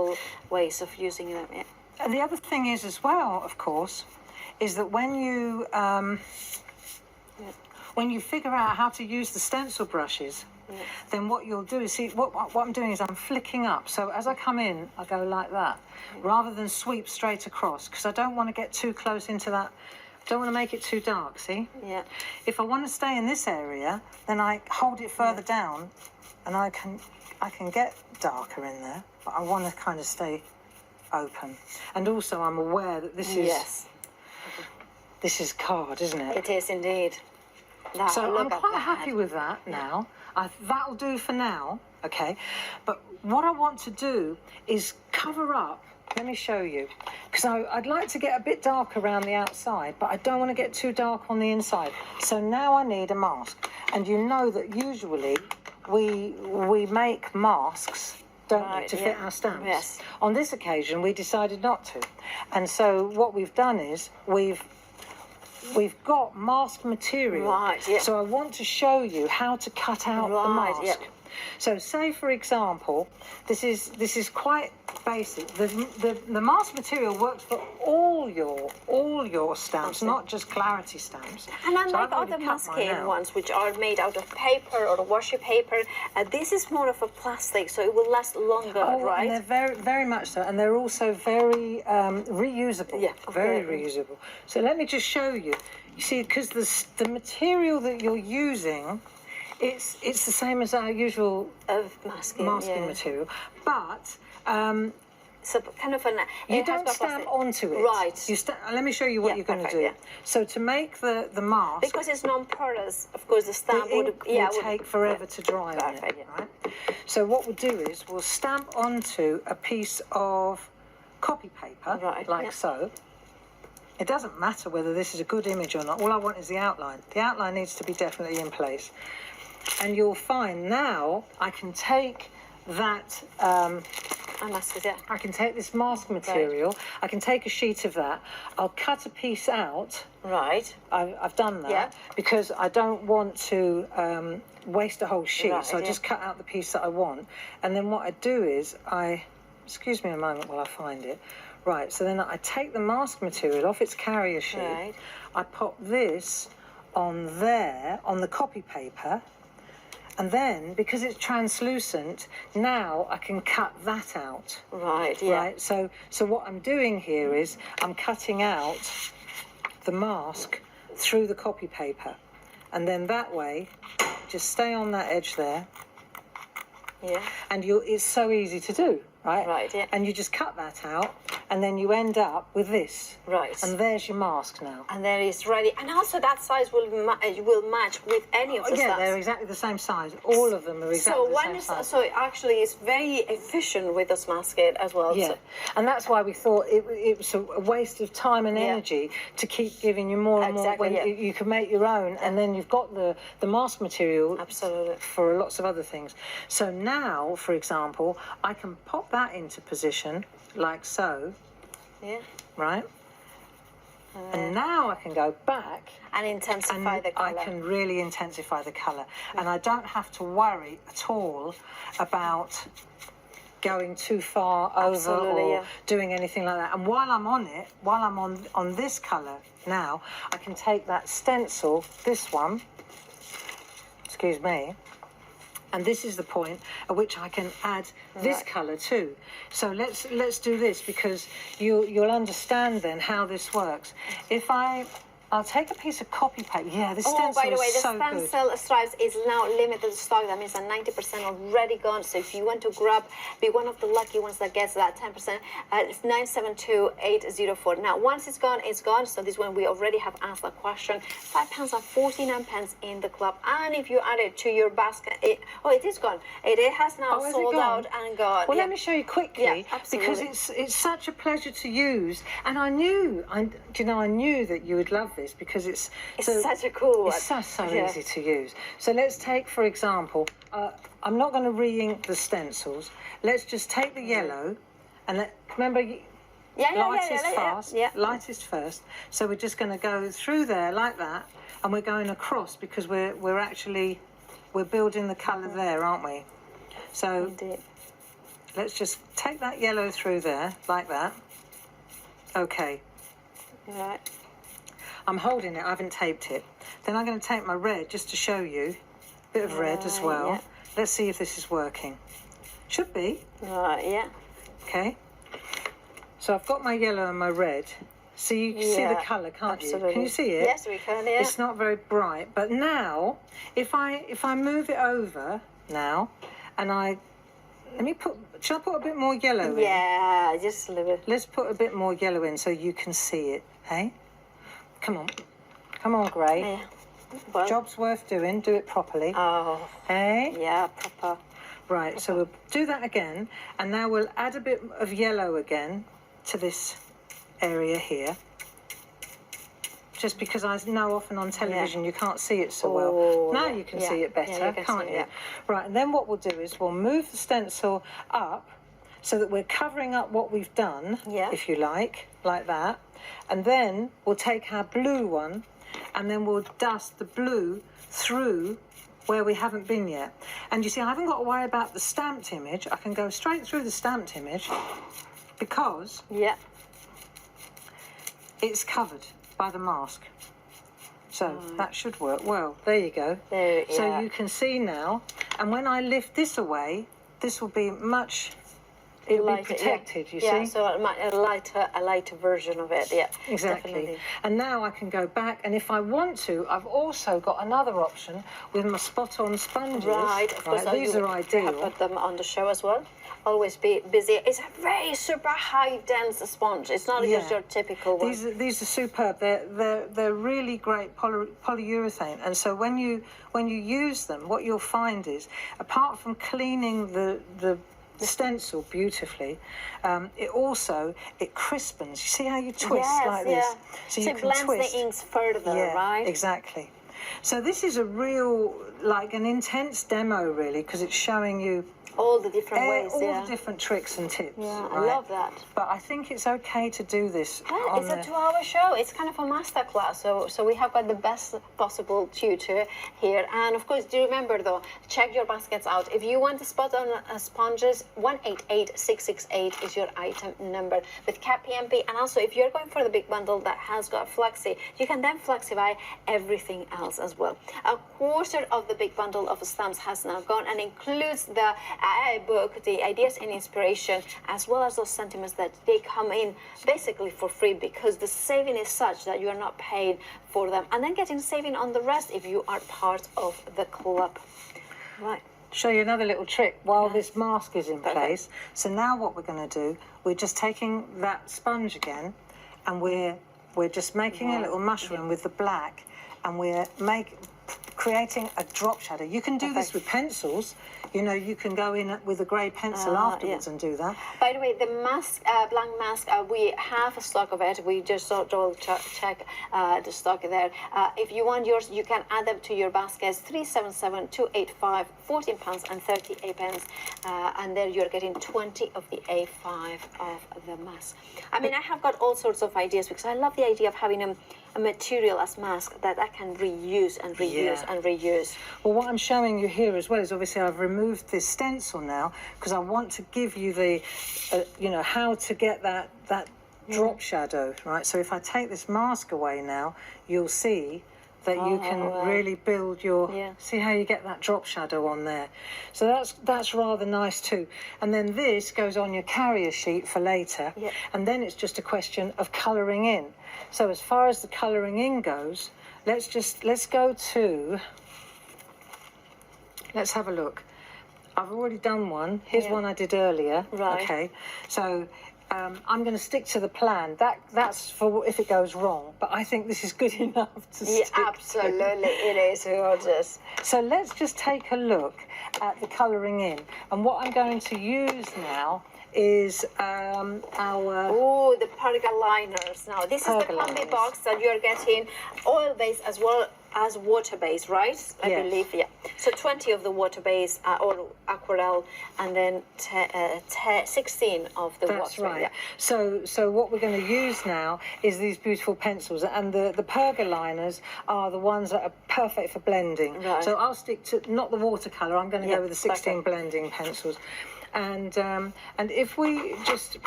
multiple ways of using them. Yeah. And the other thing is as well, of course, is that when you figure out how to use the stencil brushes, then what you'll do is, see, what I'm doing is I'm flicking up. So as I come in, I go like that, rather than sweep straight across, because I don't want to get too close into that. I don't want to make it too dark, see? Yeah. If I want to stay in this area, then I hold it further down, and I can get darker in there, but I want to kind of stay open. And also I'm aware that this is card, isn't it? It is indeed. Now, so I'm quite happy with that now. That'll do for now, okay? But what I want to do is cover up. Let me show you, because I'd like to get a bit dark around the outside, but I don't want to get too dark on the inside. So now I need a mask. And you know that usually we make masks, don't we, to fit our stamps? Yes. On this occasion, we decided not to. And so what we've done is we've got mask material. Right, yeah. So I want to show you how to cut out the mask. Yeah. So say, for example, this is quite basic. The mask material works for all your stamps, not just clarity stamps. And unlike other masking ones, which are made out of paper or washi paper, this is more of a plastic, so it will last longer, right? And they're very, very much so, and they're also very reusable. Yeah, very reusable. So let me just show you. You see, because the material that you're using, it's the same as our usual masking material, but so kind of you don't stamp onto it. Right. Let me show you what you're going to do. Yeah. So to make the mask, because it's non-porous, of course, the stamp will take forever to dry on it. Right. So what we'll do is we'll stamp onto a piece of copy paper, like so. It doesn't matter whether this is a good image or not. All I want is the outline. The outline needs to be definitely in place. And you'll find now I can take that. I can take this mask material. Right. I can take a sheet of that. I'll cut a piece out. Right. I've done that because I don't want to waste a whole sheet. Right, so I just cut out the piece that I want. And then what I do is excuse me a moment while I find it. Right, so then I take the mask material off its carrier sheet. Right. I pop this on there, on the copy paper, and then, because it's translucent, now I can cut that out. Right, yeah. Right, so what I'm doing here is I'm cutting out the mask through the copy paper. And then that way, just stay on that edge there. Yeah. And it's so easy to do. Right? Right, yeah. And you just cut that out, and then you end up with this. Right. And there's your mask now. And there it's ready. And also that size will match with any of the stamps. They're exactly the same size. All of them are exactly the same size. So actually it's very efficient with this masking as well. Yeah. So. And that's why we thought it was a waste of time and energy to keep giving you more and more when you can make your own, and then you've got the mask material for lots of other things. So now, for example, I can pop that into position like so. Yeah. Right? And now I can go back and intensify the colour. I can really intensify the colour. And I don't have to worry at all about going too far over or doing anything like that. And while I'm on it, while I'm on this colour now, I can take that stencil, this one, excuse me, and this is the point at which I can add this colour too. So let's do this, because you'll understand then how this works. I'll take a piece of copy paper. Yeah, this stencil is so good. Oh, by the way, the stencil stripes is now limited stock. That means that 90% already gone. So if you want to be one of the lucky ones that gets that 10%, it's 972804. Now, once it's gone, it's gone. So this one, we already have asked that question. £5.49 in the club. And if you add it to your basket, it is gone. It has now sold out and gone. Well, let me show you quickly, because it's such a pleasure to use. And I knew that you would love this, because it's such a cool one. It's so easy to use. So let's take, for example, I'm not going to re-ink the stencils. Let's just take the yellow, and remember, lightest first. So we're just going to go through there like that, and we're going across, because we're building the colour there, aren't we? So let's just take that yellow through there, like that. Okay. Right. I'm holding it, I haven't taped it. Then I'm going to take my red just to show you. A bit of red as well. Yeah. Let's see if this is working. Should be. Right, yeah. Okay. So I've got my yellow and my red. So you can see the colour, can't absolutely. you? Can you see it? Yes, we can, yeah. It's not very bright. But now, if I move it over now, and shall I put a bit more yellow in? Yeah, just a little bit. Let's put a bit more yellow in so you can see it, hey? Come on. Come on, Gray. Yeah. Well, Job's worth doing. Do it properly. oh, Hey? yeah, proper. Right, so we'll do that again, and now we'll add a bit of yellow again to this area here. Just because I know often on television you can't see it so well. Now you can see it better, can't you? Right, and then what we'll do is we'll move the stencil up so that we're covering up what we've done, if you like that. And then we'll take our blue one, and then we'll dust the blue through where we haven't been yet. And you see, I haven't got to worry about the stamped image. I can go straight through the stamped image because it's covered by the mask. So that should work well. There you go. So you can see now, and when I lift this away, this will be much... It'll be protected, you see? Yeah, so a lighter version of it, Exactly. Definitely. And now I can go back, and if I want to, I've also got another option with my spot-on sponges. Right, of course. These are ideal. Have put them on the show as well. Always be busy. It's a very super high dense sponge. It's not just your typical one. These are superb. They're really great polyurethane, and so when you use them, what you'll find is, apart from cleaning the stencil beautifully, it crispens. You see how you twist like this? So you it can blends twist the inks further, right? Exactly. So this is a real, like an intense demo really, because it's showing you all the different ways, all the different tricks and tips. Yeah, right? I love that. But I think it's okay to do this. Well, it's a 2-hour show. It's kind of a masterclass. So we have got the best possible tutor here. And of course, do remember though, check your baskets out. If you want the spot on sponges, 188668 is your item number with Cap PMP. And also, if you're going for the big bundle that has got flexi, you can then flexify everything else as well. A quarter of the big bundle of stamps has now gone and includes the book, the ideas and inspiration, as well as those sentiments that they come in basically for free, because the saving is such that you are not paying for them, and then getting saving on the rest if you are part of the club. Right. Show you another little trick while this mask is in place. So now what we're going to do, we're just taking that sponge again, and we're just making a little mushroom with the black, and we're creating a drop shadow. You can do this with pencils. You know, you can go in with a grey pencil afterwards and do that. By the way, the mask, blank mask, we have a stock of it. We just check the stock there. If you want yours, you can add them to your baskets. 377-285, £14.38, and there you're getting 20 of the A5 of the mask. I mean, I have got all sorts of ideas because I love the idea of having a material as mask that I can reuse and reuse and reuse. Well, what I'm showing you here as well is obviously I've removed this stencil now because I want to give you the, you know, how to get that drop shadow, right? So if I take this mask away now, you'll see that you can really build your, see how you get that drop shadow on there. So that's rather nice too. And then this goes on your carrier sheet for later. And then it's just a question of colouring in. So as far as the colouring in goes, let's go to, let's have a look. I've already done one. Here's one I did earlier. Right. Okay. So I'm going to stick to the plan. That's for if it goes wrong. But I think this is good enough to stick absolutely, it is gorgeous. So let's just take a look at the colouring in. And what I'm going to use now is our... Oh, the perga liners. Now, this is the combi box that you're getting, oil-based as well as water-based, right? I believe, So 20 of the water-based or aquarelle, and then 16 of the water. That's right. So what we're going to use now is these beautiful pencils, and the perga liners are the ones that are perfect for blending. Right. So I'll stick to, not the watercolour, I'm going to go with the 16 blending pencils. And if we just,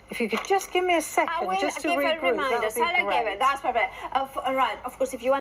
if you could just give me a second, I will just to give regroup, a reminder. that would be Sarah gave great. it. That's perfect. Right. Of course, if you want